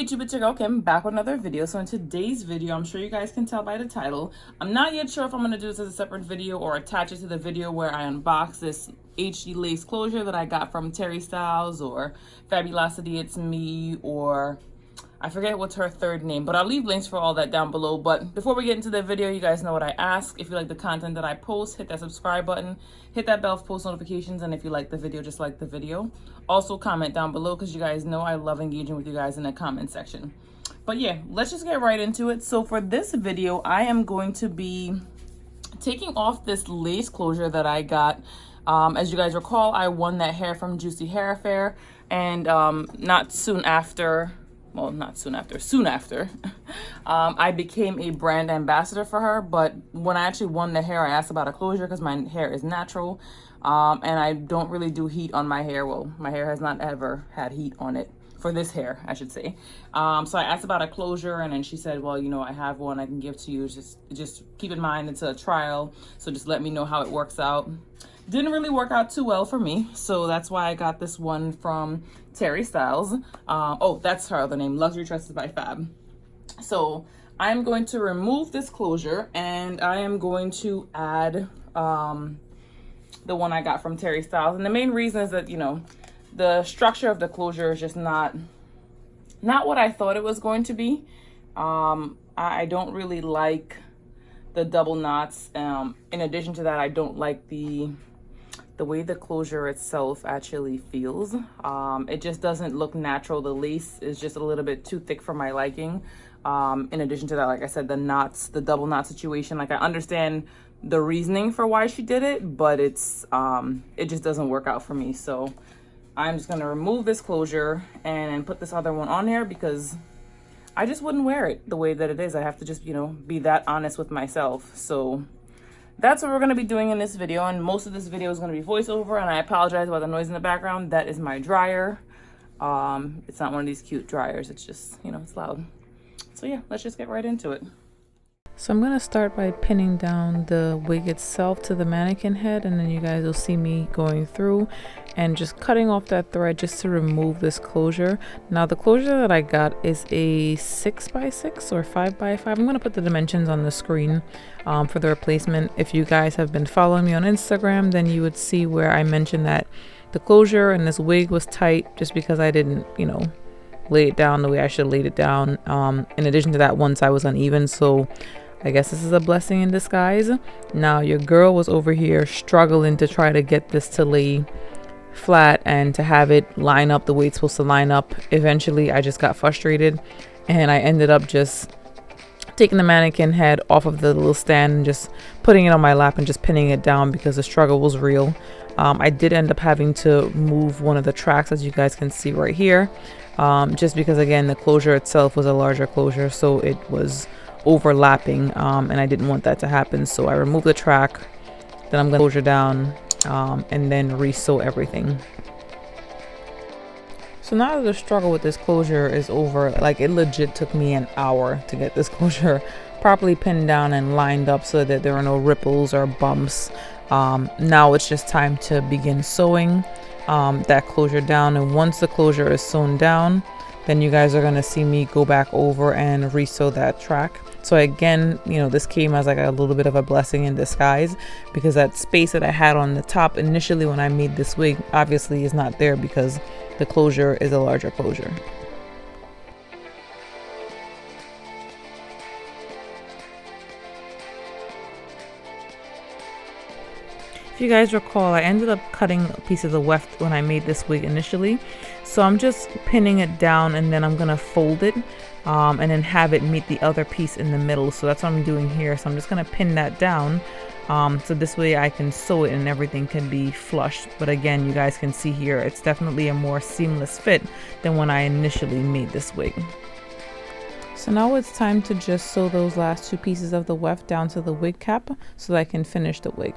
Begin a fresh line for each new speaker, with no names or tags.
YouTube, it's your girl Kim, back with another video. So in today's video, I'm sure you guys can tell by the title, I'm not yet sure if I'm going to do this as a separate video or attach it to the video where I unbox this HD lace closure that I got from Terristylz or Fabulosity It's Me, or I forget what's her third name, but I'll leave links for all that down below. But before we get into the video, you guys know what I ask. If you like the content that I post, hit that subscribe button, hit that bell for post notifications, and if you like the video, just like the video. Also comment down below because you guys know I love engaging with you guys in the comment section. But yeah, let's just get right into it. So for this video, I am going to be taking off this lace closure that I got. As you guys recall, I won that hair from Juicy Hair Affair, and soon after, I became a brand ambassador for her. But when I actually won the hair, I asked about a closure because my hair is natural, and I don't really do heat on my hair. Well, my hair has not ever had heat on it, for this hair, I should say. So I asked about a closure, and then she said, well, you know, I have one I can give to you. Just keep in mind it's a trial, so just let me know how it works out. Didn't really work out too well for me, so that's why I got this one from Terristylz. Oh, that's her other name, Luxury Tresses by Fab. So I'm going to remove this closure, and I am going to add the one I got from Terristylz. And the main reason is that, you know, the structure of the closure is just not what I thought it was going to be. I don't really like the double knots. In addition to that, I don't like the way the closure itself actually feels. It just doesn't look natural. The lace is just a little bit too thick for my liking. In addition to that, like I said, the knots, the double knot situation, like I understand the reasoning for why she did it, but it just doesn't work out for me. So I'm just gonna remove this closure and put this other one on here because I just wouldn't wear it the way that it is. I have to just, you know, be that honest with myself. So that's what we're going to be doing in this video, and most of this video is going to be voiceover, and I apologize about the noise in the background. That is my dryer. It's not one of these cute dryers. It's just, you know, it's loud. So yeah, let's just get right into it.
So I'm going to start by pinning down the wig itself to the mannequin head, and then you guys will see me going through and just cutting off that thread just to remove this closure. Now the closure that I got is a 6x6 or 5x5. I'm going to put the dimensions on the screen for the replacement. If you guys have been following me on Instagram, then you would see where I mentioned that the closure and this wig was tight just because I didn't, you know, lay it down the way I should have laid it down. In addition to that, one side was uneven, so I guess this is a blessing in disguise. Now your girl was over here struggling to try to get this to lay flat and to have it line up the way it's supposed to line up. Eventually I just got frustrated and I ended up just taking the mannequin head off of the little stand and just putting it on my lap and just pinning it down because the struggle was real. I did end up having to move one of the tracks, as you guys can see right here, just because again the closure itself was a larger closure, so it was overlapping, and I didn't want that to happen. So I removed the track, then I'm gonna closure down and then re-sew everything. So now that the struggle with this closure is over, like it legit took me an hour to get this closure properly pinned down and lined up so that there are no ripples or bumps. Now it's just time to begin sewing that closure down, and once the closure is sewn down, then you guys are going to see me go back over and re-sew that track. So again, you know, this came as like a little bit of a blessing in disguise because that space that I had on the top initially when I made this wig obviously is not there because the closure is a larger closure. If you guys recall, I ended up cutting pieces of weft when I made this wig initially. So I'm just pinning it down and then I'm gonna fold it and then have it meet the other piece in the middle. So that's what I'm doing here. So I'm just gonna pin that down so this way I can sew it and everything can be flush. But again, you guys can see here, it's definitely a more seamless fit than when I initially made this wig. So now it's time to just sew those last two pieces of the weft down to the wig cap so that I can finish the wig.